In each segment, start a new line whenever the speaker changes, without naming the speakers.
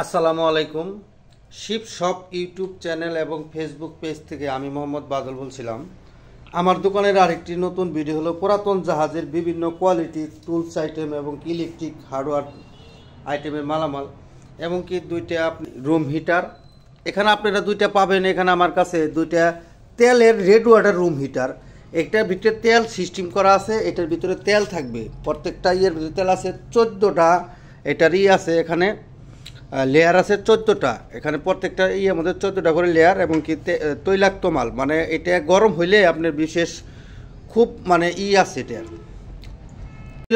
আসসালামু আলাইকুম। Sheep shop YouTube channel এবং ফেসবুক পেজ থেকে আমি মোহাম্মদ বাদল বলছিলাম। আমার দোকানের আরেকটি নতুন ভিডিও হলো পুরাতন জাহাজের বিভিন্ন কোয়ালিটি টুলস আইটেম এবং ইলেকট্রিক হার্ডওয়্যার আইটেমের মালামাল এবং কি দুইটা রুম হিটার। এখানে আপনারা দুইটা পাবেন। এখানে আমার কাছে দুইটা তেলের রেড ওয়াটার রুম হিটার। একটার ভিতরে তেল সিস্টেম করা আছে, এটার ভিতরে তেল থাকবে। প্রত্যেকটা ইয়ের ভিতরে তেল আছে 14টা। এটার আছে এখানে লেয়ার আছে 14টা। এখানে প্রত্যেকটা মধ্যে 14টা করে লেয়ার এবং কি তৈলাক্ত মাল, মানে এটা গরম হইলে আপনার বিশেষ খুব মানে আছে। এটা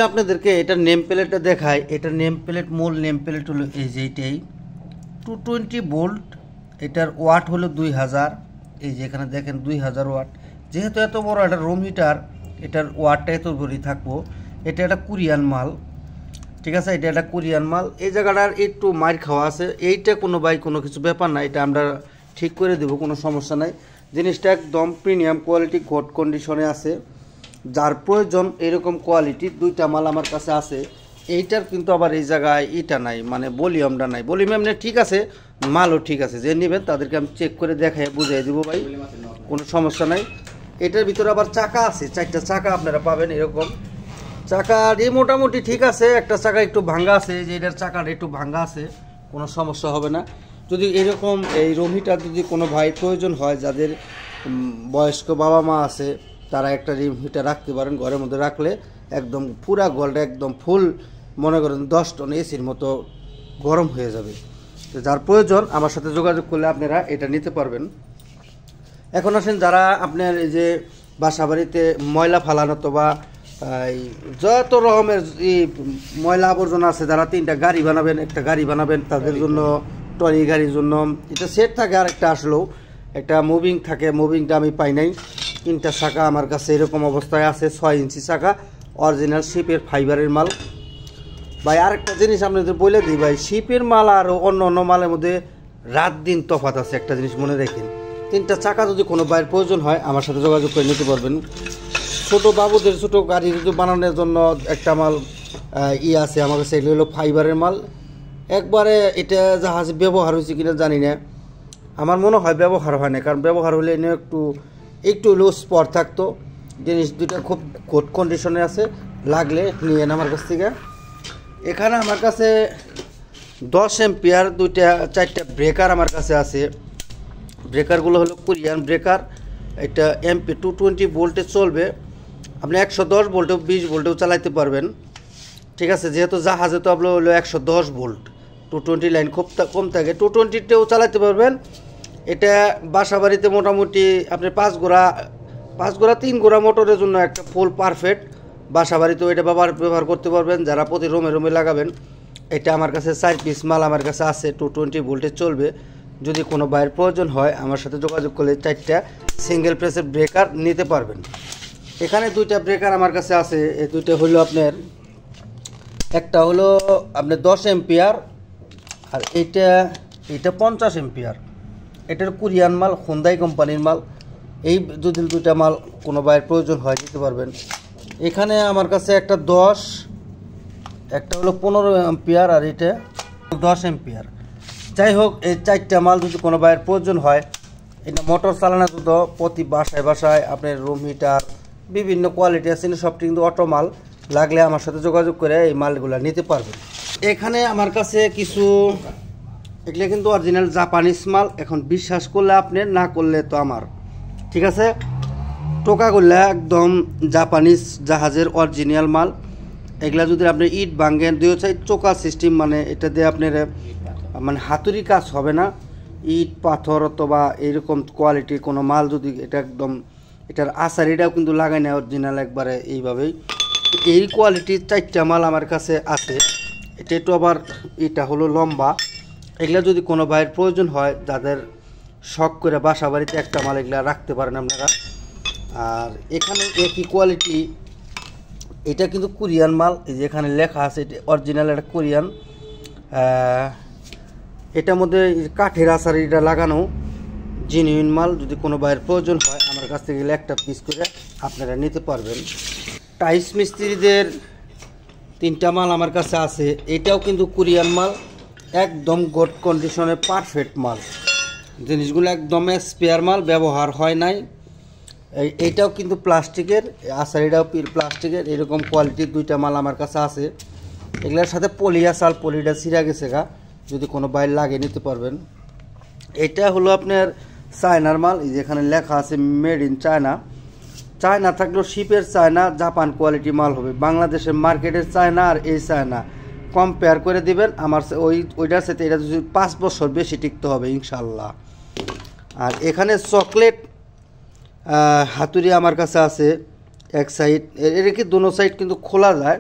আপনাদেরকে এটার নেম প্লেটটা দেখায়। এটার নেম প্লেট, মূল নেম প্লেট হলো এই যে এইটাই 220 ভোল্ট। এটার ওয়াট হলো 2000। এই যে এখানে দেখেন 2000 ওয়াট। যেহেতু এত বড় একটা রুম হিটার, এটার ওয়াটটা এত বড়ই থাকবো। এটা একটা কোরিয়ান মাল, ঠিক আছে। এটা একটা কোরিয়ান মাল। এই জায়গাটার একটু মার খাওয়া আছে। এইটা কোনো কোনো কিছু ব্যাপার না, এটা আমরা ঠিক করে দেবো, কোনো সমস্যা নাই। জিনিসটা একদম প্রিমিয়াম কোয়ালিটি, গুড কন্ডিশনে আছে। যার প্রয়োজন এরকম কোয়ালিটির দুইটা মাল আমার কাছে আছে। এইটার কিন্তু আবার এই জায়গায় এটা নাই, মানে ভলিউমটা নাই। ভলিউম এমনি ঠিক আছে, মালও ঠিক আছে। যে নেবেন তাদেরকে আমি চেক করে দেখাই বুঝাই দেবো ভাই, কোনো সমস্যা নাই। এটার ভিতরে আবার চাকা আছে, 4টা চাকা আপনারা পাবেন এরকম। চাকার মোটামুটি ঠিক আছে, একটা চাকা একটু ভাঙ্গা আছে, যে এটার চাকাটা একটু ভাঙ্গা আছে, কোনো সমস্যা হবে না। যদি এরকম এই রুম হিটার যদি কোনো ভাই প্রয়োজন হয়, যাদের বয়স্ক বাবা মা আছে, তারা একটা রুম হিটার রাখতে পারেন। ঘরের মধ্যে রাখলে একদম পুরা গলটা একদম ফুল, মনে করেন 10 টন এসির মতো গরম হয়ে যাবে। তো যার প্রয়োজন আমার সাথে যোগাযোগ করলে আপনারা এটা নিতে পারবেন। এখন আসেন, যারা আপনার এই যে বাসা বাড়িতে ময়লা ফালানো বা যত রকমের ময়লা আবর্জনা আছে, যারা 3টা গাড়ি বানাবেন, একটা গাড়ি বানাবেন, তাদের জন্য ট্রলি গাড়ির জন্য এটা সেট থাকে। আর একটা আসলেও একটা মুভিং থাকে, মুভিংটা আমি পাই নাই। 3টা চাকা আমার কাছে এরকম অবস্থায় আছে, 6 ইঞ্চি চাকা, অরিজিনাল শিপের ফাইবারের মাল। ভাই আরেকটা জিনিস আপনাদের বলে দিই ভাই, শিপের মাল আর অন্য অন্য মালের মধ্যে রাত দিন তফাৎ আছে। একটা জিনিস মনে রাখেন, 3টা চাকা যদি কোনো বাইরের প্রয়োজন হয় আমার সাথে যোগাযোগ করে নিতে পারবেন। ছোটো বাবুদের ছোটো গাড়ি যদি বানানোর জন্য একটা মাল আছে আমার কাছে, এগুলো হলো ফাইবারের মাল। একবারে এটা জাহাজে ব্যবহার হয়েছে কিনা জানি না, আমার মনে হয় ব্যবহার হয় না, কারণ ব্যবহার হলে এনে একটু হলেও স্পট থাকতো। জিনিস দুটো খুব গুড কন্ডিশনে আছে, লাগলে নিয়ে আমার কাছ থেকে। এখানে আমার কাছে 10 এম্পিয়ার 4টা ব্রেকার আমার কাছে আছে। ব্রেকারগুলো হলো কোরিয়ান ব্রেকার। এটা এমপি 220 ভোল্টে চলবে। আপনি 110 ভোল্টেও 20 ভোল্টেও চালাইতে পারবেন, ঠিক আছে। যেহেতু জাহাজে তো আপনার হলো 110 ভোল্ট, 220 লাইন খুব কম থাকে, 220তেও চালাতে পারবেন। এটা বাসা বাড়িতে মোটামুটি আপনি 5 গোড়া 3 গোড়া মোটরের জন্য একটা ফুল পারফেক্ট। বাসা বাড়িতেও এটা ব্যবহার করতে পারবেন, যারা প্রতি রুমে লাগাবেন। এটা আমার কাছে 4 পিস মাল আমার কাছে আছে, 220 ভোল্টে চলবে। যদি কোনো বাইরের প্রয়োজন হয় আমার সাথে যোগাযোগ করলে 4টা সিঙ্গেল প্রেসের ব্রেকার নিতে পারবেন। এখানে 2টা ব্রেকার আমার কাছে আছে। এই 2টা হলো আপনার, একটা হলো আপনার 10 এম্পিয়ার আর এটা 50 এম্পিয়ার। এটার কোরিয়ান মাল, হুন্দাই কোম্পানির মাল। এই যদি 2টা মাল কোনো বাইরের প্রয়োজন হয় দিতে পারবেন। এখানে আমার কাছে একটা 10, একটা হলো 15 এম্পিয়ার আর এটা 10 এম্পিয়ার। যাই হোক, এই 4টা মাল যদি কোনো বাইরের প্রয়োজন হয়, এটা মোটর চালানো তো প্রতি বাসায় আপনার রুম হিটার বিভিন্ন কোয়ালিটি আছে, সবটি কিন্তু অটো মাল। লাগলে আমার সাথে যোগাযোগ করে এই মালগুলো নিতে পারবেন। এখানে আমার কাছে কিছু, এগুলো কিন্তু অরিজিনাল জাপানিজ মাল। এখন বিশ্বাস করলে আপনি, না করলে তো আমার, ঠিক আছে। টোকাগুলো একদম জাপানিজ জাহাজের অরিজিনাল মাল। এগুলা যদি আপনি ইট ভাঙ্গেন, 2 সাইড চোকা সিস্টেম, মানে এটা দিয়ে আপনার মানে হাতুড়ি কাজ হবে না। ইট পাথর অথবা এরকম কোয়ালিটি কোনো মাল যদি এটা একদম, এটার আচারিটাও কিন্তু লাগাই না অরিজিনাল একবারে এইভাবেই। এই কোয়ালিটির 4টা মাল আমার কাছে আছে। এটা একটু আবার এটা হলো লম্বা। এগুলা যদি কোনো ভাইয়ের প্রয়োজন হয়, যাদের শখ করে বাসা বাড়িতে একটা মাল, এগুলা রাখতে পারেন আপনারা। আর এখানে একই কোয়ালিটি, এটা কিন্তু কোরিয়ান মাল। এই যে এখানে লেখা আছে এটা অরিজিনাল, এটা কোরিয়ান। এটার মধ্যে কাঠের আচারিটা লাগানো জেনুইন মাল। যদি কোনো ভাইয়ের প্রয়োজন হয় আমার কাছ থেকে গেলে একটা পিস করে আপনারা নিতে পারবেন। টাইলস মিস্ত্রিদের 3টা মাল আমার কাছে আছে। এটাও কিন্তু কোরিয়ান মাল। একদম গুড কন্ডিশনে পারফেক্ট মাল, জিনিসগুলো একদম স্পেয়ার মাল, ব্যবহার হয় নাই। এইটাও কিন্তু প্লাস্টিকের, আসারিটাও প্লাস্টিকের, এরকম কোয়ালিটির দুইটা মাল আমার কাছে আছে। এগুলোর সাথে পলি আসাল, পলিটা ছিঁড়া গেছে গা, যদি কোনো বাইর লাগে নিতে পারবেন। এটা হলো আপনার চায়নার মাল, এই যেখানে লেখা আছে মেড ইন চায়না। চায়না থাকলেও শিপের চায়না, জাপান কোয়ালিটি মাল হবে। বাংলাদেশের মার্কেটের চায়না আর এই চায়না কম্পেয়ার করে দিবেন, আমার ওইটার সাথে এটা যদি 5 বছর বেশি টিকতে হবে ইনশাল্লাহ। আর এখানে চকলেট হাতুড়ি আমার কাছে আছে এক সাইড, এটা কি দোনো সাইড কিন্তু খোলা যায়,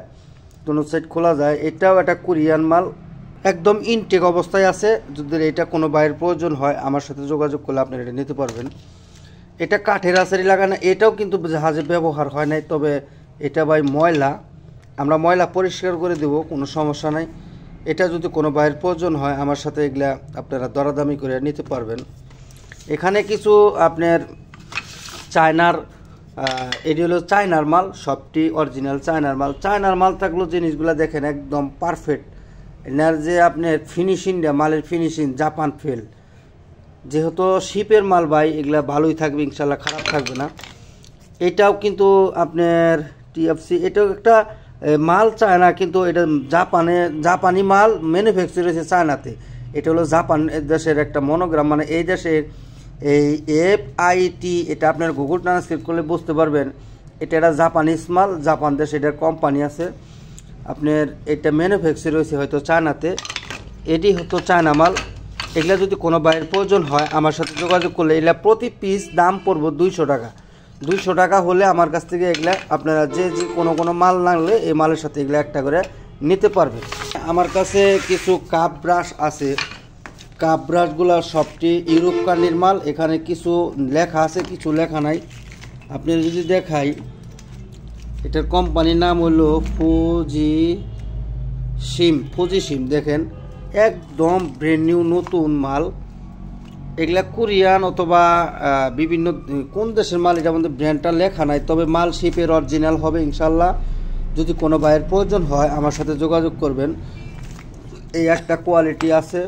দোনো সাইড খোলা যায়। এটাও একটা কোরিয়ান মাল, একদম ইনটেক অবস্থায় আছে। যদি এটা কোনো বাইরের প্রয়োজন হয় আমার সাথে যোগাযোগ করলে আপনারা এটা নিতে পারবেন। এটা কাঠের আসারি লাগানো, এটাও কিন্তু জাহাজে ব্যবহার হয় নাই, তবে এটা ভাই ময়লা, আমরা ময়লা পরিষ্কার করে দেব, কোনো সমস্যা নাই। এটা যদি কোনো বাইরের প্রয়োজন হয় আমার সাথে এগুলা আপনারা দরাদামি করে নিতে পারবেন। এখানে কিছু আপনার চায়নার, এটি হলো চায়নার মাল, সবটি অরিজিনাল চায়নার মাল। চায়নার মাল থাকলেও জিনিসগুলো দেখেন একদম পারফেক্ট। এনার যে আপনার ফিনিশিংটা, মালের ফিনিশিং জাপান ফেল, যেহেতু শিপের মাল ভাই এগুলা ভালোই থাকবে ইনশাল্লাহ, খারাপ থাকবে না। এটাও কিন্তু আপনার টিএফসি, এটাও একটা মাল চায়না, কিন্তু এটা জাপানি মাল ম্যানুফ্যাকচার হয়েছে চায়নাতে। এটা হলো জাপান দেশের একটা মনোগ্রাম, মানে এই দেশের এই FIT, এটা আপনার গুগল ট্রান্সলেট করলে বুঝতে পারবেন। এটা একটা জাপানিজ মাল, জাপান দেশে এটার কোম্পানি আছে আপনার, এটা ম্যানুফ্যাকচার হয়েছে হয়তো চায়নাতে, এটি হতো চায়না মাল। এগুলা যদি কোনো বাইরের প্রয়োজন হয় আমার সাথে যোগাযোগ করলে এগুলা প্রতি পিস দাম পড়বো 200 টাকা। 200 টাকা হলে আমার কাছ থেকে এগুলা আপনারা যে কোনো মাল লাগলে এই মালের সাথে এগুলা একটা করে নিতে পারবেন। আমার কাছে কিছু কাপ ব্রাশ আছে, কাপ ব্রাশগুলো সবটি ইউরোপ কান্ট্রির মাল। এখানে কিছু লেখা আছে, কিছু লেখা নাই। আপনি যদি দেখাই, এটার কোম্পানির নাম হলো ফুজিশিম, দেখেন একদম ব্র্যান্ড নিউ নতুন মাল। এগুলা কোরিয়ান অথবা বিভিন্ন কোন দেশের মাল এটা আমাদের ব্র্যান্ডটা লেখা নাই, তবে মাল শিপের অরিজিনাল হবে ইনশাল্লাহ। যদি কোনো বাইরের প্রয়োজন হয় আমার সাথে যোগাযোগ করবেন। এই একটা কোয়ালিটি আছে,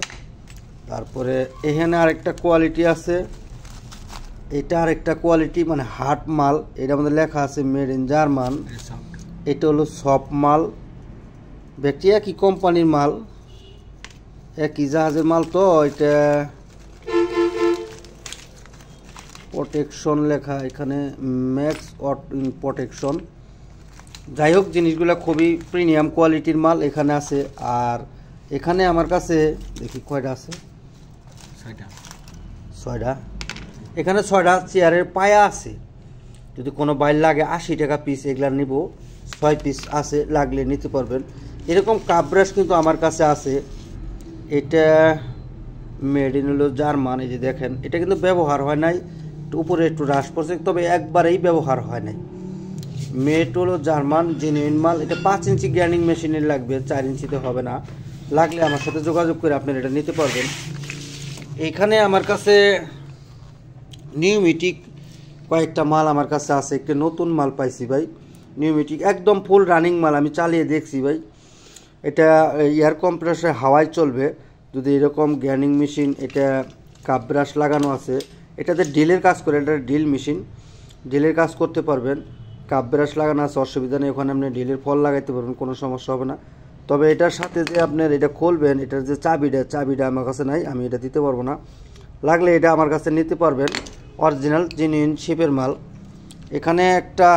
তারপরে এখানে আরেকটা কোয়ালিটি আছে, এটা আরেকটা কোয়ালিটি, মানে হার্ড মাল। এটা আমাদের লেখা আছে মেড ইন জার্মান। এটা হলো সফট মাল, ব্যক্তি একই কোম্পানির মাল, একই জাহাজের মাল। তো এটা প্রোটেকশন লেখা এখানে, ম্যাক্স প্রোটেকশন। যাই হোক, জিনিসগুলো খুবই প্রিমিয়াম কোয়ালিটির মাল এখানে আছে। আর এখানে আমার কাছে দেখি কয়টা আছে, 6টা। এখানে 6টা চেয়ারের পায়া আছে, যদি কোনো বাইর লাগে 80 টাকা পিস, এগুলা নিব। 6 পিস আছে, লাগলে নিতে পারবেন। এরকম কাপ ব্রাশ কিন্তু আমার কাছে আছে। এটা মেড ইন হলো জার্মান, এই যে দেখেন, এটা কিন্তু ব্যবহার হয় নাই, উপরে একটু রাশ পড়ছে, তবে একবারেই ব্যবহার হয় নাই। মেড হলো জার্মান, জেনুইন মাল। এটা 5 ইঞ্চি গ্রাইন্ডিং মেশিনের লাগবে, 4 ইঞ্চিতে হবে না। লাগলে আমার সাথে যোগাযোগ করে আপনারা এটা নিতে পারবেন। এখানে আমার কাছে নিউমেটিক কয়েকটা মাল আমার কাছে আছে, একটা নতুন মাল পাইছি ভাই, নিউমেটিক একদম ফুল রানিং মাল, আমি চালিয়ে দেখছি ভাই। এটা এয়ার কম্প্রেসরে হাওয়ায় চলবে। যদি এরকম গ্রাইন্ডিং মেশিন, এটা কাপ ব্রাশ লাগানো আছে, এটাতে ডিলের কাজ করে, এটা ডিল মেশিন, ডিলের কাজ করতে পারবেন। কাপ ব্রাশ লাগানো আছে, অসুবিধা নেই, ওখানে আপনি ডিলের ফল লাগাইতে পারবেন, কোনো সমস্যা হবে না। তবে এটার সাথে যে আপনার এটা খুলবেন, এটার যে চাবিটা আমার কাছে নাই, আমি এটা দিতে পারবো না। লাগলে এটা আমার কাছে নিতে পারবেন, অরিজিনাল জেনুইন শিপের মাল। এখানে একটা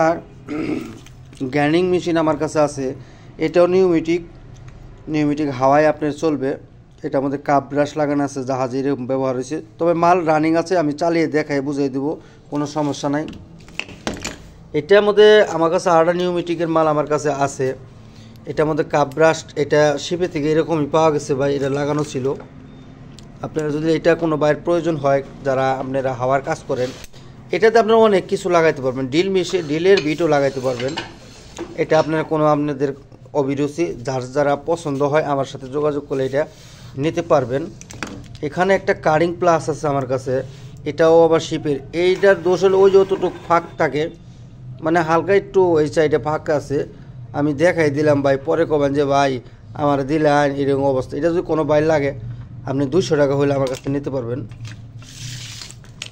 গ্রাইন্ডিং মেশিন আমার কাছে আছে, এটাও নিউমেটিক হাওয়ায় আপনার চলবে। এটা আমাদের কাপ ব্রাশ লাগানো আছে, জাহাজে এরকম ব্যবহার হয়েছে, তবে মাল রানিং আছে, আমি চালিয়ে দেখাই বুঝিয়ে দেবো, কোনো সমস্যা নাই। এটার মধ্যে আমার কাছে আরেকটা নিউমেটিকের মাল আমার কাছে আছে, এটার মধ্যে কাপ ব্রাশ, এটা শিপে থেকে এরকমই পাওয়া গেছে ভাই, এটা লাগানো ছিল। আপনারা যদি এটা কোনো বাইরের প্রয়োজন হয়, যারা আপনারা হাওয়ার কাজ করেন, এটাতে আপনারা অনেক কিছু লাগাইতে পারবেন, ডিলের বিটও লাগাইতে পারবেন। এটা আপনারা কোনো আপনাদের অভিরুচি, যারা পছন্দ হয় আমার সাথে যোগাযোগ করলে এটা নিতে পারবেন। এখানে একটা কারিং প্লাস আছে আমার কাছে, এটাও আবার শিপের। এইটার দোষ হলো ওই যতটুকু ফাঁক থাকে, মানে হালকা একটু এই সাইডে ফাঁক আছে, আমি দেখাই দিলাম ভাই, পরে কবেন যে ভাই আমার দিলে এরকম অবস্থা। এটা যদি কোনো বাইর লাগে আপনি 200 টাকা হলে আমার কাছে নিতে পারবেন।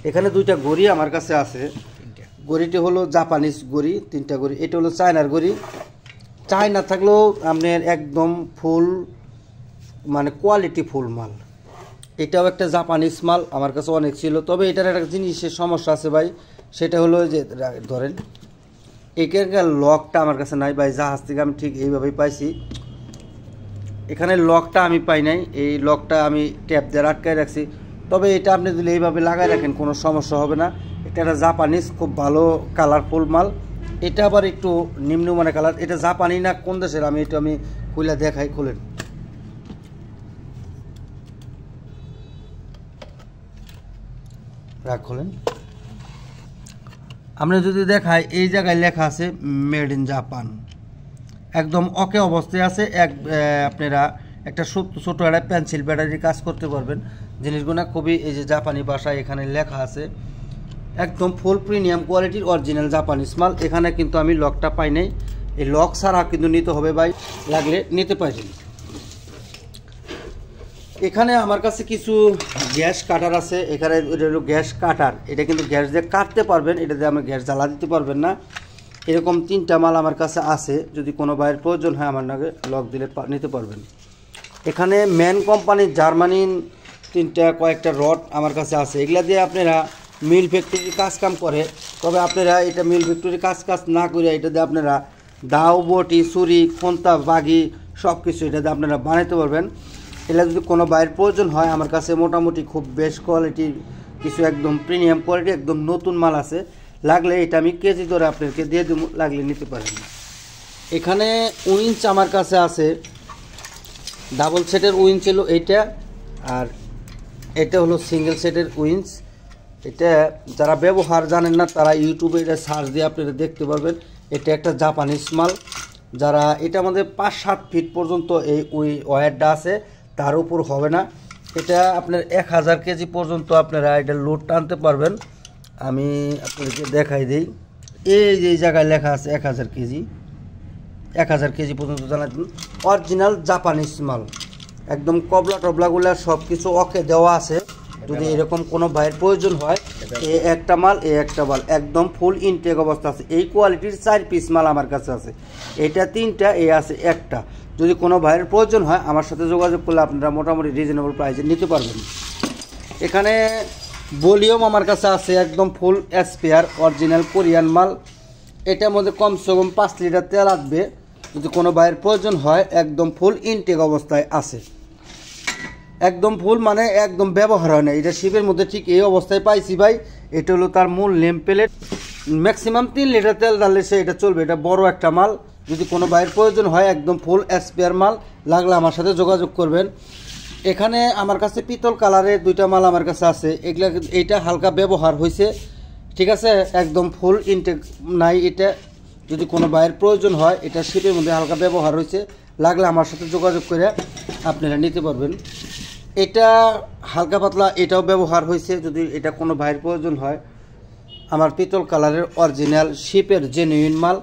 এখানে 2টা গড়ি আমার কাছে আছে। গড়িটি হলো জাপানিজ গড়ি, 3টা গড়ি। এটা হলো চায়নার গড়ি। চায়না থাকলেও আপনার একদম ফুল মানে কোয়ালিটি ফুল মাল। এটাও একটা জাপানিজ মাল, আমার কাছে অনেক ছিল। তবে এটার একটা জিনিসের সমস্যা আছে ভাই, সেটা হলো যে ধরেন এখানকার লকটা আমার কাছে নাই ভাই। জাহাজ থেকে আমি ঠিক এইভাবেই পাইছি, এখানে লকটা আমি পাই নাই। এই লকটা আমি ট্যাপ দিয়ে আটকায় রাখছি। তবে এটা আপনি যদি এইভাবে লাগাই রাখেন কোনো সমস্যা হবে না। এটা একটা জাপানিজ খুব ভালো কালারফুল মাল। এটা আবার একটু নিম্নমানের কালার। এটা জাপানি না কোন দেশের আমি এটা খুলে দেখাই। খুলেন, খুলেন। আপনি যদি দেখাই এই জায়গায় লেখা আছে মেড ইন জাপান, একদম ওকে অবস্থায় আছে। আপনারা একটা ছোটো একটা পেন্সিল ব্যাটারি কাজ করতে পারবেন। জিনিসগুলো খুবই এই যে জাপানি ভাষায় এখানে লেখা আছে। একদম ফুল প্রিমিয়াম কোয়ালিটির অরিজিনাল জাপানিজ মাল। এখানে কিন্তু আমি লকটা পাই নাই, এই লক ছাড়া কিন্তু নিতে হবে ভাই, লাগলে নিতে পারেন। এখানে আমার কাছে কিছু গ্যাস কাটার আছে। এখানে এটা হলো গ্যাস কাটার, এটা কিন্তু গ্যাস দিয়ে কাটতে পারবেন, এটা দিয়ে আমরা গ্যাস জ্বালা দিতে পারবেন না। এরকম 3টা মাল আমার কাছে আছে, যদি কোনো ভাইয়ের প্রয়োজন হয় আমার নাকি লক দিলে নিতে পারবেন। এখানে ম্যান কোম্পানির জার্মানির 3টা কয়েকটা রড আমার কাছে আছে। এগুলা দিয়ে আপনারা মিল ফ্যাক্টরি কাম করে। তবে আপনারা এটা মিল ফ্যাক্টরি কাজ না করে এটা দিয়ে আপনারা দাও, বটি, ছুরি, খন্তা, বাগি সব কিছু এটা দিয়ে আপনারা বানাইতে পারবেন। এটা যদি কোনো বাইরের প্রয়োজন হয় আমার কাছে মোটামুটি খুব বেস্ট কোয়ালিটির কিছু একদম প্রিমিয়াম কোয়ালিটি একদম নতুন মাল আছে। লাগলে এটা আমি কেজি ধরে আপনাদেরকে দিয়ে দেবো, লাগলে নিতে পারেন। এখানে উইঞ্চ আমার কাছে আছে, ডাবল সেটের উইঞ্চ ছিল এইটা, আর এটা হলো সিঙ্গেল সেটের উইঞ্চ। এটা যারা ব্যবহার জানেন না তারা ইউটিউবে এটা সার্চ দিয়ে আপনারা দেখতে পারবেন। এটা একটা জাপানিজ মাল। যারা এটা আমাদের 5-7 ফিট পর্যন্ত এই ওয়্যারটা আছে, তার উপর হবে না। এটা আপনার 1000 কেজি পর্যন্ত আপনারা এটা লোড টানতে পারবেন। আমি আপনাদেরকে দেখাই দিই, এই যে জায়গায় লেখা আছে 1000 কেজি, 1000 কেজি পর্যন্ত জানাতেন। অরিজিনাল জাপানিজ মাল, একদম কবলা টবলাগুলো সব কিছু ওকে দেওয়া আছে। যদি এরকম কোনো ভাইয়ের প্রয়োজন হয়, এই একটা মাল একদম ফুল ইনটেক অবস্থা আছে। এই কোয়ালিটির 4 পিস মাল আমার কাছে আছে। এটা 3টা, এই আছে একটা। যদি কোনো ভাইয়ের প্রয়োজন হয় আমার সাথে যোগাযোগ করলে আপনারা মোটামুটি রিজনেবল প্রাইসে নিতে পারবেন। এখানে ভলিউম আমার কাছে আছে একদম ফুল স্পেয়ার অরিজিনাল কোরিয়ান মাল। এটার মধ্যে কমসে কম 5 লিটার তেল আসবে। যদি কোনো ভাইয়ের প্রয়োজন হয় একদম ফুল ইনটেক অবস্থায় আছে, একদম ফুল মানে একদম ব্যবহার হয় না। এটা শিপের মধ্যে ঠিক এই অবস্থায় পাইছি ভাই। এটা হলো তার মূল নেম প্লেট। ম্যাক্সিমাম 3 লিটার তেল ডাললে সে এটা চলবে। এটা বড় একটা মাল। যদি কোনো ভাইয়ের প্রয়োজন হয় একদম ফুল স্পেয়ার মাল, লাগলে আমার সাথে যোগাযোগ করবেন। এখানে আমার কাছে পিতল কালারের 2টা মাল আমার কাছে আছে। এগুলা এইটা হালকা ব্যবহার হয়েছে, ঠিক আছে, একদম ফুল ইনটেক নাই। এটা যদি কোনো ভাইয়ের প্রয়োজন হয়, এটা শিপের মধ্যে হালকা ব্যবহার হয়েছে, লাগলে আমার সাথে যোগাযোগ করে আপনারা নিতে পারবেন। এটা হালকা পাতলা, এটাও ব্যবহার হয়েছে। যদি এটা কোনো ভাইয়ের প্রয়োজন হয়, আমার পিতল কালারের অরিজিনাল শিপের জেনুইন মাল,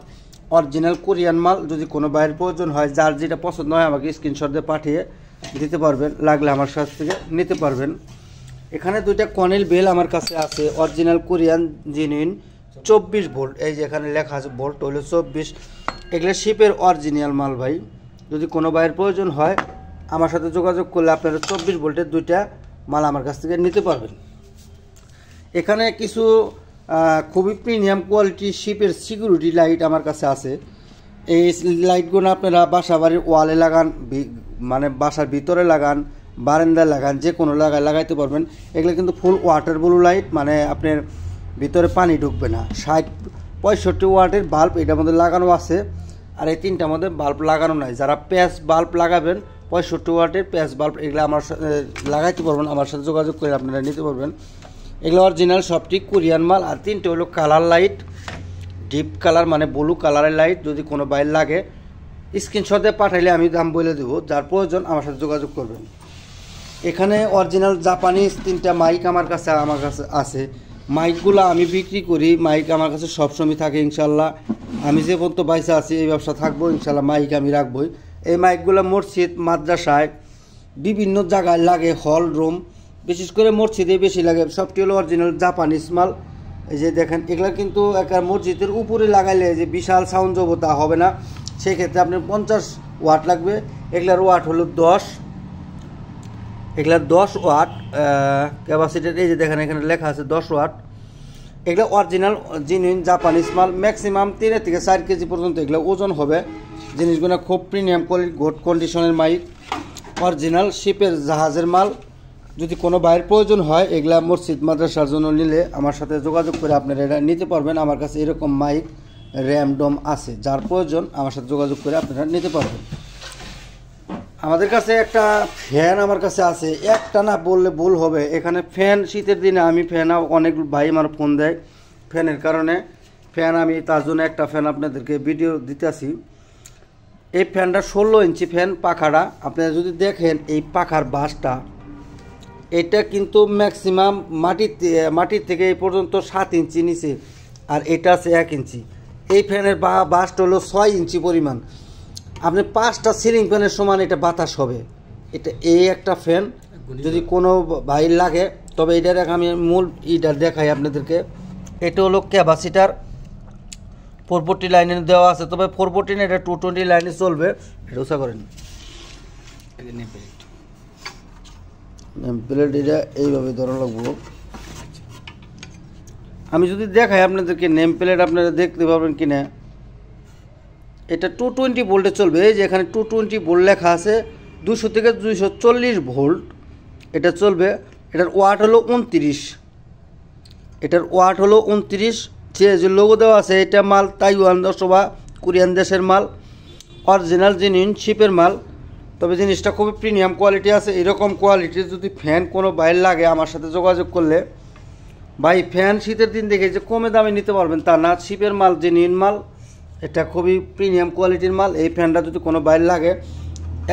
অরিজিনাল কোরিয়ান মাল। যদি কোনো ভাইয়ের প্রয়োজন হয়, যার যেটা পছন্দ হয় আমাকে স্ক্রিনশট দিয়ে পাঠিয়ে দিতে পারবেন, লাগলে আমার কাছ থেকে নিতে পারবেন। এখানে 2টা কনেল বেল আমার কাছে আছে, অরিজিনাল কোরিয়ান জেনুইন 24 ভোল্ট। এই যে এখানে লেখা আছে ভোল্ট হলো 24। এগুলো শিপের অরিজিনাল মাল ভাই। যদি কোনো ভাইয়ের প্রয়োজন হয় আমার সাথে যোগাযোগ করলে আপনারা 24 ভোল্টের 2টা মাল আমার কাছ থেকে নিতে পারবেন। এখানে কিছু খুবই প্রিমিয়াম কোয়ালিটি শিপের সিকিউরিটি লাইট আমার কাছে আছে। এই লাইটগুলো আপনারা বাসা বাড়ির ওয়ালে লাগান, মানে বাসার ভিতরে লাগান, বারান্দায় লাগান, যে কোনো লাগাইতে পারবেন। এগুলো কিন্তু ফুল ওয়াটার ব্লু লাইট, মানে আপনার ভিতরে পানি ঢুকবে না। 65 ওয়াটের বাল্ব এটার মধ্যে লাগানো আছে, আর এই 3টার মধ্যে বাল্ব লাগানো নাই। যারা প্যাচ বাল্ব লাগাবেন 65 ওয়াটের প্যাচ বাল্ব, এগুলো আমার লাগাইতে পারবেন, আমার সাথে যোগাযোগ করে আপনারা নিতে পারবেন। এগুলো অরিজিনাল সবটি কোরিয়ান মাল। আর 3টে হলো কালার লাইট, ডিপ কালার মানে ব্লু কালারের লাইট। যদি কোনো বাইর লাগে স্ক্রিনশটে পাঠাইলে আমি দাম বলে দেবো, যার প্রয়োজন আমার সাথে যোগাযোগ করবেন। এখানে অরিজিনাল জাপানিজ 3টা মাইক আমার কাছে আছে। মাইকগুলো আমি বিক্রি করি, মাইক আমার কাছে সবসময় থাকে ইনশাল্লাহ। আমি যে পর্যন্ত বাইসা আছি এই ব্যবসা থাকবো ইনশাল্লাহ, মাইক আমি রাখবই। এই মাইকগুলো মসজিদ মাদ্রাসায় বিভিন্ন জায়গায় লাগে, হল রুম, বিশেষ করে মসজিদে বেশি লাগে। সবটি হলো অরিজিনাল জাপানিজ মাল। এই যে দেখেন, এগুলো কিন্তু একটা মসজিদের উপরে লাগাইলে যে বিশাল সাউন্ড জব তা হবে না, সেক্ষেত্রে আপনার 50 ওয়াট লাগবে। এগুলার ওয়াট হলো 10, এগুলার 10 ওয়াট ক্যাপাসিটির। এই যে দেখেন এখানে লেখা আছে 10 ওয়াট। এগুলো অরিজিনাল জেনুইন জাপানিজ মাল, ম্যাক্সিমাম 3 থেকে 4 কেজি পর্যন্ত এগুলো ওজন হবে। জিনিসগুলো খুব প্রিমিয়াম কোয়ালিটি, গুড কন্ডিশনের মাইক, অরিজিনাল শিপের জাহাজের মাল। যদি কোনো বাইরের প্রয়োজন হয় এগুলা মসজিদ মাদ্রাসার জন্য নিলে আমার সাথে যোগাযোগ করে আপনারা এটা নিতে পারবেন। আমার কাছে এরকম মাইক র্যামডম আছে, যার প্রয়োজন আমার সাথে যোগাযোগ করে আপনারা নিতে পারবেন। আমাদের কাছে একটা ফ্যান আমার কাছে আছে, একটা না বললে ভুল হবে। এখানে ফ্যান, শীতের দিনে আমি ফ্যান, অনেক ভাই আমার ফোন দেয় ফ্যানের কারণে। ফ্যান আমি তার জন্য একটা ফ্যান আপনাদেরকে ভিডিও দিতেছি। এই ফ্যানটা 16 ইঞ্চি ফ্যান, পাখাটা আপনারা যদি দেখেন এই পাখার বাসটা, এটা কিন্তু ম্যাক্সিমাম মাটির থেকে এই পর্যন্ত 7 ইঞ্চি নিচে, আর এটা আছে 1 ইঞ্চি। এই ফ্যানের বাসটা হলো 6 ইঞ্চি পরিমাণ। আপনি 5টা সিলিং ফ্যানের সমান এটা বাতাস হবে। এটা এই একটা ফ্যান যদি কোনো ভাই লাগে, তবে এটার আমি মূল ইটা দেখাই আপনাদেরকে। এটা হলো ক্যাপাসিটার 440 লাইনে দেওয়া আছে, তবে 440 না, এটা 220 লাইনে চলবে। এটা উঁচা করেন, প্লেট এটা এইভাবে ধরা লাগবো। আমি যদি দেখাই আপনাদেরকে নেম প্লেট, আপনারা দেখতে পারবেন কিনা। এটা 220 ভোল্টে চলবে। এই যে এখানে 220 ভোল্ট লেখা আছে, 200 থেকে 240 ভোল্ট এটা চলবে। এটার ওয়াট হলো 29, এটার ওয়াট হলো 29। যে লোগো দেওয়া আছে এটা মাল তাইওয়ান অথবা কোরিয়ান দেশের মাল, অরিজিনাল জেনুইন শিপের মাল। তবে জিনিসটা খুবই প্রিমিয়াম কোয়ালিটি আছে। এরকম কোয়ালিটির যদি ফ্যান কোনো বাইরে লাগে আমার সাথে যোগাযোগ করলে, ভাই ফ্যান শীতের দিন দেখে যে কমে দামে নিতে পারবেন তা না, শিপের মাল, জেনুইন মাল, এটা খুবই প্রিমিয়াম কোয়ালিটির মাল। এই ফ্যানটা যদি কোনো বাইরে লাগে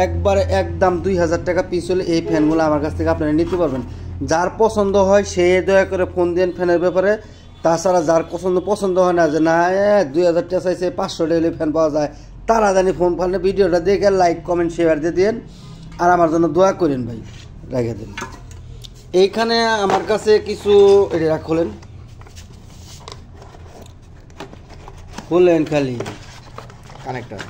একবারে একদম 2000 টাকা পিস হলে এই ফ্যানগুলো আমার কাছ থেকে আপনারা নিতে পারবেন। যার পছন্দ হয় সে দয়া করে ফোন দেন ফ্যানের ব্যাপারে। তাছাড়া যার পছন্দ হয় না, যে না 2000 টাকা চাইছে 500 টাকা ফ্যান পাওয়া যায়, তারা জানি ফোন ফানে ভিডিওটা দেখে লাইক কমেন্ট শেয়ার দিয়ে দিন, আর আমার জন্য দোয়া করেন ভাই, রেখে দিন। এইখানে আমার কাছে কিছু এটা খোলেন, খুললেন খালি কানেক্টর,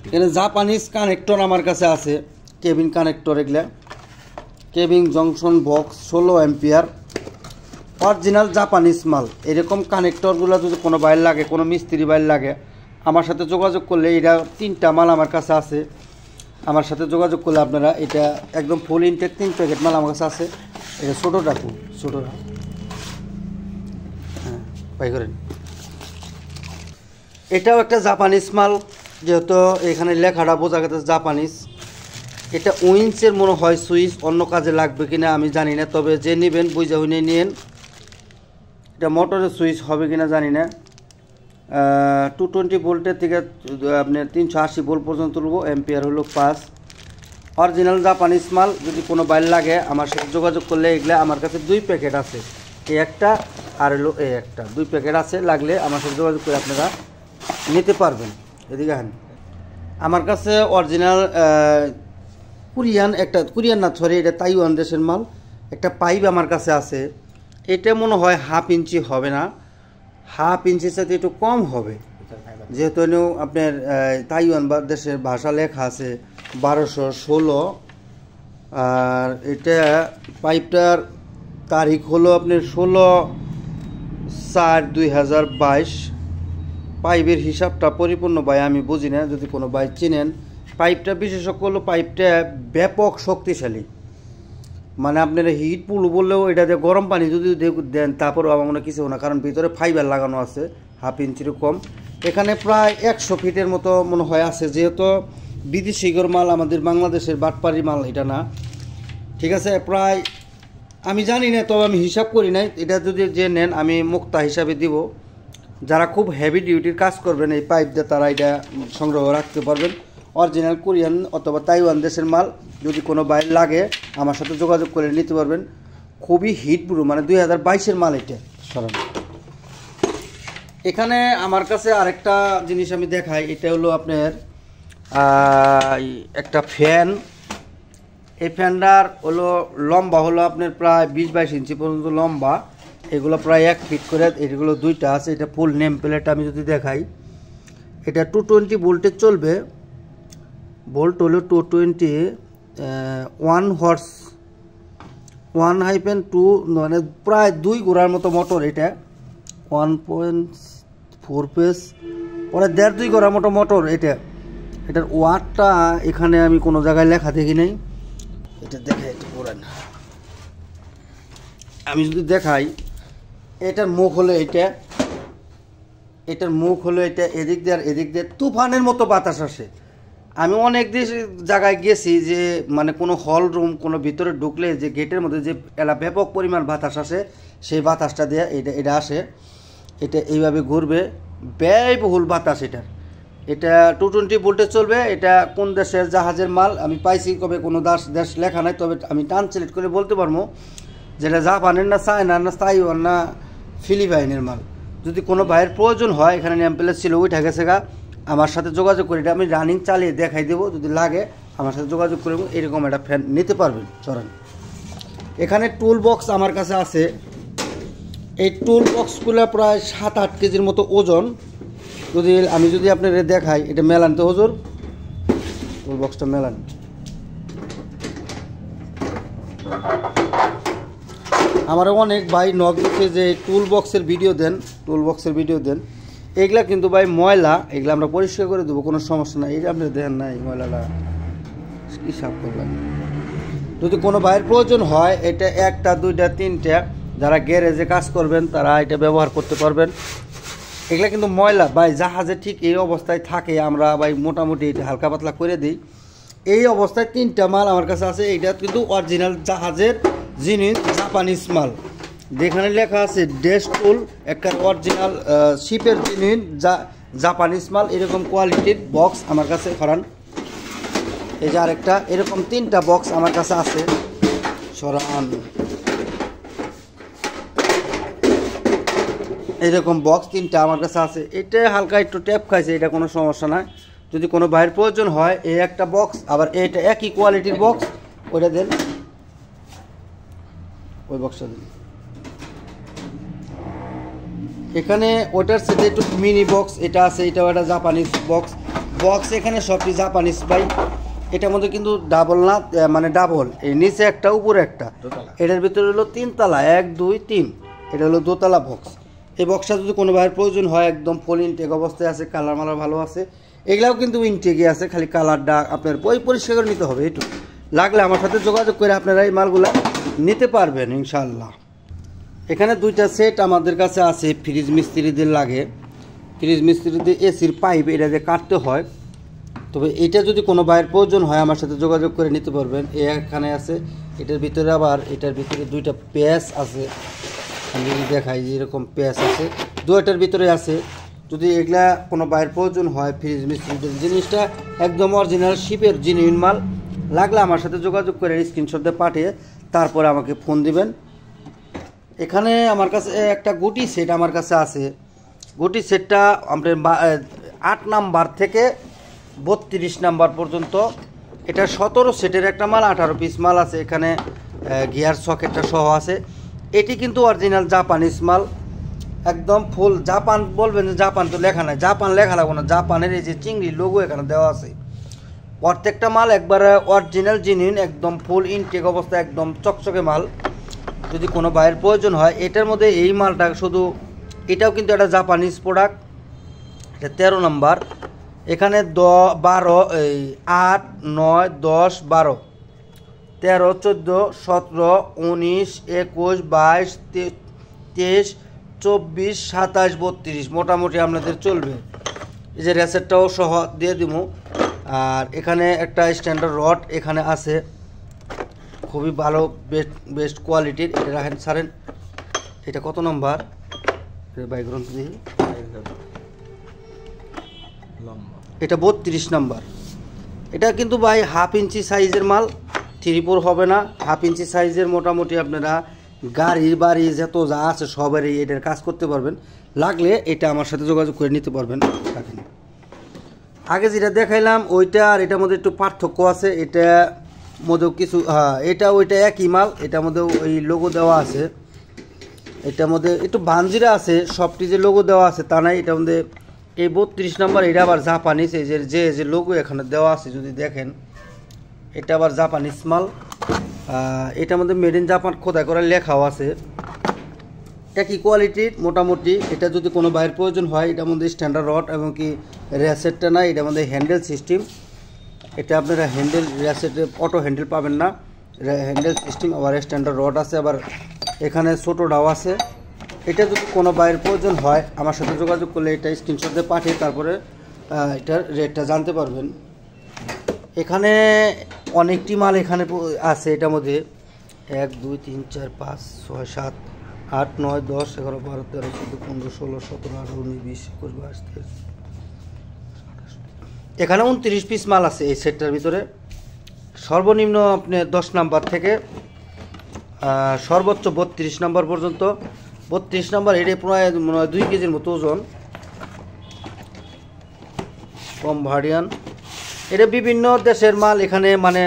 এখানে জাপানিজ কানেক্টর আমার কাছে আছে, কেবিন কানেক্টর। এগুলা cabin junction box 16 ampere, original Japanese মাল। এরকম কানেক্টরগুলো যদি কোনো বাইর লাগে, কোনো মিস্ত্রি বাইর লাগে, আমার সাথে যোগাযোগ করলে, এটা 3টা মাল আমার কাছে আছে। আমার সাথে যোগাযোগ করলে আপনারা এটা একদম ফুল ইনটেক 3 প্যাকেট মাল আমার কাছে আছে। এটা ছোটোটা ছোটোটা হ্যাঁ পাই করেন। এটাও একটা জাপানিজ মাল, যেহেতু এখানে লেখাটা বোঝা গেছে জাপানিজ। এটা উইন্সের মনে হয় সুইচ, অন্য কাজে লাগবে কিনা আমি জানি না, তবে যে নেবেন বুঝে হইনে নিন। এটা মোটরের সুইচ হবে কিনা জানি না। 220 ভোল্টের থেকে আপনার 380 ভোল্ট পর্যন্ত তুলব, অ্যাম্পিয়ার হলো 5। অরিজিনাল জাপানিজ মাল। যদি কোনো বাইর লাগে আমার সাথে যোগাযোগ করলে, এগুলো আমার কাছে 2 প্যাকেট আছে, এই একটা আর হলো এই একটা, 2 প্যাকেট আছে। লাগলে আমার সাথে যোগাযোগ করে আপনারা নিতে পারবেন। এদিকে হ্যাঁ, আমার কাছে অরিজিনাল কোরিয়ান না, সরি এটা তাইওয়ান দেশের মাল। একটা পাইপ আমার কাছে আছে, এটা মনে হয় 1/2 ইঞ্চি হবে না, 1/2 ইঞ্চির সাথে একটু কম হবে, যেহেতু আপনার তাইওয়ান দেশের ভাষা লেখা আছে 1216। আর এটা পাইপটার তারিখ হলো আপনার 16/4/2022। পাইপের হিসাবটা পরিপূর্ণ ভাই আমি বুঝি না, যদি কোনো ভাই চিনেন। পাইপটা বিশেষজ্ঞ হলো পাইপটা ব্যাপক শক্তিশালী, মানে আপনার হিট পুল বললেও এটাতে গরম পানি যদি দেন তারপরেও আমার মনে কিছু না, কারণ ভিতরে ফাইবার লাগানো আছে 1/2 ইঞ্চিরও কম। এখানে প্রায় 100 ফিটের মতো মনে হয় আছে, যেহেতু বিদেশি মাল, আমাদের বাংলাদেশের বাটপাড়ি মাল এটা না, ঠিক আছে। প্রায় আমি জানি না, তবে আমি হিসাব করি নাই। এটা যদি যে নেন আমি মুক্তা হিসাবে দিব। যারা খুব হেভি ডিউটির কাজ করবেন এই পাইপ দিয়ে, তারা এটা সংগ্রহ রাখতে পারবেন। অরিজিনাল কোরিয়ান অথবা তাইওয়ান দেশের মাল। যদি কোনো বাইর লাগে আমার সাথে যোগাযোগ করে নিতে পারবেন। খুবই হিট প্রুফ, মানে 2022-এর মাল এটা সরান। এখানে আমার কাছে আরেকটা জিনিস আমি দেখাই, এটা হলো আপনার একটা ফ্যান। এই ফ্যানটার হলো লম্বা হলো আপনার প্রায় 20-22 ইঞ্চি পর্যন্ত লম্বা, এগুলো প্রায় 1 ফিট করে, এগুলো দুইটা আছে। এটা ফুল নেম প্লেট আমি যদি দেখাই, এটা 220 ভোল্টে চলবে। ভোল্ট হলো 220, 1 হর্স 1-2 মানে প্রায় 2 ঘোড়ার মতো মোটর। এটা 1.4 পেস পরে 1.5-2 ঘোড়ার মতো মোটর। এটার ওয়াটটা এখানে আমি কোনো জায়গায় লেখা দেখি নাই, এটা দেখে একটু পড়েন। আমি যদি দেখাই, এটার মুখ হলো এটার মুখ হলো এটা, এদিক দিয়ে আর এদিক দিয়ে তুফানের মতো বাতাস আসে। আমি অনেক জায়গায় গেছি যে মানে কোনো হল রুম কোনো ভিতরে ঢুকলে যে গেটের মধ্যে যে ব্যাপক পরিমাণ বাতাস আসে, সেই বাতাসটা দিয়ে এটা আসে। এটা এইভাবে ঘুরবে, ব্যয়বহুল বাতাস এটার। এটা 220 ভোল্টে চলবে। এটা কোন দেশের জাহাজের মাল আমি পাইছি, কবে কোনো দেশ লেখা নাই, তবে আমি ট্রান্সলেট করে বলতে পারবো যেটা জাপানের না চায়না না তাইওয়ান না ফিলিপাইনের মাল। যদি কোনো ভাইয়ের প্রয়োজন হয়, এখানে নেম প্লেট ছিল, ওইটা গেছে গা, আমার সাথে যোগাযোগ করে এটা আমি রানিং চালিয়ে দেখাই দেবো। যদি লাগে আমার সাথে যোগাযোগ করে এরকম একটা ফ্যান নিতে পারবেন। চলেন, এখানে টুল বক্স আমার কাছে আছে। এই টুল বক্সগুলো প্রায় 7-8 কেজির মতো ওজন। আমি যদি আপনাদের দেখাই, এটা মেলান তো হুজুর, টুল বক্সটা মেলান। আমার অনেক ভাই নক দিচ্ছে যে টুল বক্সের ভিডিও দেন, এগুলা কিন্তু ভাই ময়লা, এগুলো আমরা পরিষ্কার করে দেবো, কোনো সমস্যা নাই। এই যে আপনি দেখেন না, এই ময়লাটা কি সাফ করবেন। যদি কোনো ভাইয়ের প্রয়োজন হয়, এটা 1টা 2টা 3টা যারা গ্যারেজে কাজ করবেন তারা এটা ব্যবহার করতে পারবেন। এগুলা কিন্তু ময়লা ভাই জাহাজে ঠিক এই অবস্থায় থাকে, আমরা ভাই মোটামুটি এটা হালকা পাতলা করে দিই। এই অবস্থায় 3টা মাল আমার কাছে আছে। এইটা কিন্তু অরিজিনাল জাহাজের জিনিস, জাপানিজ মাল। যেখানে লেখা আছে ড্যাশ টুল, একটা অরিজিনাল শিপের জিনিস, জাপানিজ মাল। এরকম কোয়ালিটির বক্স আমার কাছে করান। এই যে আরেকটা এরকম 3টা বক্স আমার কাছে আছে। সরান, এরকম বক্স 3টা আমার কাছে আছে। এটা হালকা একটু ট্যাপ খাইছে, এটা কোনো সমস্যা নাই। যদি কোনো ভাইয়ের প্রয়োজন হয়, এই একটা বক্স, আবার এটা একই কোয়ালিটির বক্স, ওইটা দেন, ওই বক্সটা দিন। এখানে ওটার সাথে একটু মিনি বক্স এটা আছে, এটাও একটা জাপানিজ বক্স। এখানে সবটি জাপানিজ পাই। এটার মধ্যে কিন্তু ডাবল না, মানে ডাবল, এই নিচে একটা উপরে একটা। এটার ভিতরে হলো 3 তলা, 1 2 3, এটা হলো 2 তলা বক্স। এই বক্সটা যদি কোনো ভাইয়ের প্রয়োজন হয়, একদম ফুল ইনটেক অবস্থায় আছে, কালার মালার ভালো আছে। এগুলাও কিন্তু ইনটেকে আছে, খালি কালারটা আপনার পরিষ্কার করে নিতে হবে। একটু লাগলে আমার সাথে যোগাযোগ করে আপনারা এই মালগুলো নিতে পারবেন ইনশাল্লাহ। এখানে 2টা সেট আমাদের কাছে আছে, ফ্রিজ মিস্ত্রিদের লাগে। ফ্রিজ মিস্ত্রিদের এসির পাইপ এটা দিয়ে কাটতে হয়। তবে এটা যদি কোনো ভাইয়ের প্রয়োজন হয়, আমার সাথে যোগাযোগ করে নিতে পারবেন। এখানে আছে, এটার ভিতরে আবার এটার ভিতরে 2টা প্যাচ আছে। আমি যদি দেখাই যে এরকম প্যাচ আছে, 2টার ভিতরে আছে। যদি এগুলা কোনো ভাইয়ের প্রয়োজন হয়, ফ্রিজ মিস্ত্রিদের জিনিসটা একদম অরিজিনাল শিপের জিনিস মাল, লাগলে আমার সাথে যোগাযোগ করে স্ক্রিনশট দিয়ে পাঠিয়ে তারপরে আমাকে ফোন দিবেন। এখানে আমার কাছে একটা গুটি সেট আমার কাছে আছে। গুটি সেটটা আপনার 8 নাম্বার থেকে 32 নাম্বার পর্যন্ত। এটা 17 সেটের একটা মাল, 18 পিস মাল আছে। এখানে গিয়ার সকেটটা সহ আছে। এটি কিন্তু অরিজিনাল জাপানিজ মাল, একদম ফুল জাপান। বলবেন যে জাপান তো লেখা নাই, জাপান লেখা লাগবে না, জাপানের এই যে চিংড়ি লোগো এখানে দেওয়া আছে। প্রত্যেকটা মাল একবারে অরিজিনাল জিনিস, একদম ফুল ইনটেক অবস্থা, একদম চকচকে মাল। যদি কোনো ভাইয়ের প্রয়োজন হয়, এটার মধ্যে এই মালটা শুধু, এটাও কিন্তু একটা জাপানিজ প্রোডাক্ট। এটা 13 নাম্বার। এখানে 12 8 9 10 12 13 14 17 19 21 22 23 24 27 32 মোটামুটি আপনাদের চলবে। এই যে রেসেটটাও সহ দিয়ে দিব। আর এখানে একটা স্ট্যান্ডার্ড রড এখানে আছে, খুবই ভালো বেস্ট কোয়ালিটির। এটা রাখেন, ছাড়েন। এটা কত নাম্বার বাইগ্রন্থ দিয়ে? এটা 32 নাম্বার। এটা কিন্তু ভাই 1/2 ইঞ্চি সাইজের মাল, 3/4 হবে না, 1/2 ইঞ্চি সাইজের। মোটামুটি আপনারা গাড়ির বাড়ি যত যা আছে সবারই এটার কাজ করতে পারবেন। লাগলে এটা আমার সাথে যোগাযোগ করে নিতে পারবেন। আগে যেটা দেখাইলাম ওইটা আর এটার মধ্যে একটু পার্থক্য আছে। এটা মধ্যেও কিছু এটা ওইটা একই মাল, এটার মধ্যে ওই লোগো দেওয়া আছে। এটার মধ্যে একটু ভাঞ্জিরা আছে, সবটি যে লোগো দেওয়া আছে তা নাই। এটার মধ্যে এই 32 নম্বর, এটা আবার জাপানিজ। এই যে লোগো এখানে দেওয়া আছে যদি দেখেন, এটা আবার জাপানিজ মাল। এটার মধ্যে মেড ইন জাপান খোদাই করে লেখাও আছে। একই কোয়ালিটির মোটামুটি। এটা যদি কোনো বাইরের প্রয়োজন হয়, এটার মধ্যে স্ট্যান্ডার্ড রড এবং কি র্যাসেটটা নাই, এটার মধ্যে হ্যান্ডেল সিস্টেম। এটা আপনারা হ্যান্ডেল র্যাসেটে অটো হ্যান্ডেল পাবেন না, হ্যান্ডেল সিস্টেম। আবার স্ট্যান্ডার্ড রড আছে, আবার এখানে ছোটোটাও আছে। এটা যদি কোনো বাইরের প্রয়োজন হয় আমার সাথে যোগাযোগ করলে এটা স্ক্রিনশট দিয়ে পাঠিয়ে তারপরে এটার রেটটা জানতে পারবেন। এখানে অনেকটি মাল এখানে আছে। এটার মধ্যে 1 2 3 4 5 6 7 8 9 10 11 12 13 14 15 16 17 18 19 20 21 22 23। এখানে 29 পিস মাল আছে এই সেটটার ভিতরে। সর্বনিম্ন আপনি 10 নাম্বার থেকে সর্বোচ্চ 32 নাম্বার পর্যন্ত। 32 নাম্বার এটা প্রায় 2 কেজির মতো ওজন, কম ভারিয়ান। এটা বিভিন্ন দেশের মাল এখানে মানে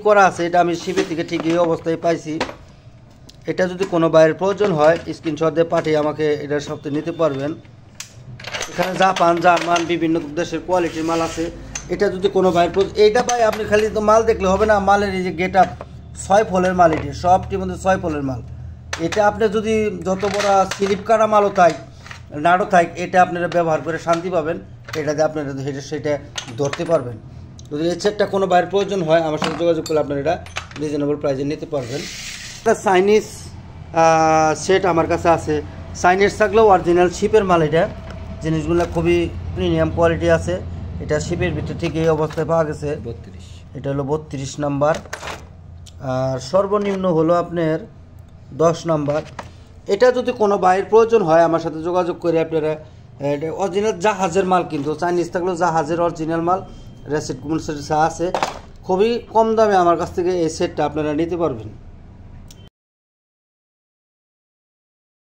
করা আছে। এটা আমি শিবে থেকে ঠিক এই অবস্থায় পাইছি। এটা যদি কোনো বাইরের প্রয়োজন হয় স্ক্রিনশট দিয়ে পাঠিয়ে আমাকে এটার সাথে নিতে পারবেন। এখানে জাপান, জার্মান বিভিন্ন দেশের কোয়ালিটির মাল আছে। এটা যদি কোনো বাইরের প্রয়োজন, এইটা ভাই আপনি খালি তো মাল দেখলে হবে না। মালের এই যে গেট আপ 6 ফলের মাল, এটি সবটির মধ্যে 6 ফলের মাল। এটা আপনি যদি যত বড় স্লিপ কাটা মালও থাক নাড়ও থাক, এটা আপনারা ব্যবহার করে শান্তি পাবেন। এটাতে আপনারা সেটা ধরতে পারবেন। যদি এই সেটটা কোনো বাইরের প্রয়োজন হয় আমার সাথে যোগাযোগ করলে আপনারা এটা রিজনেবল প্রাইসে নিতে পারবেন। একটা চাইনিজ সেট আমার কাছে আছে। চাইনিজ থাকলেও অরিজিনাল শিপের মাল। এটা জিনিসগুলো খুবই প্রিমিয়াম কোয়ালিটি আছে। এটা শিপের ভিতর থেকে এই অবস্থায় পাওয়া গেছে। 32, এটা হলো 32 নাম্বার। আর সর্বনিম্ন হলো আপনার 10 নাম্বার। এটা যদি কোনো বাইরের প্রয়োজন হয় আমার সাথে যোগাযোগ করে আপনারা, এটা অরিজিনাল জাহাজের মাল, কিন্তু চাইনিজ থাকলেও জাহাজের অরিজিনাল মাল। রেসিট আছে, খুবই কম দামে আমার কাছ থেকে এই সেটটা আপনারা নিতে পারবেন।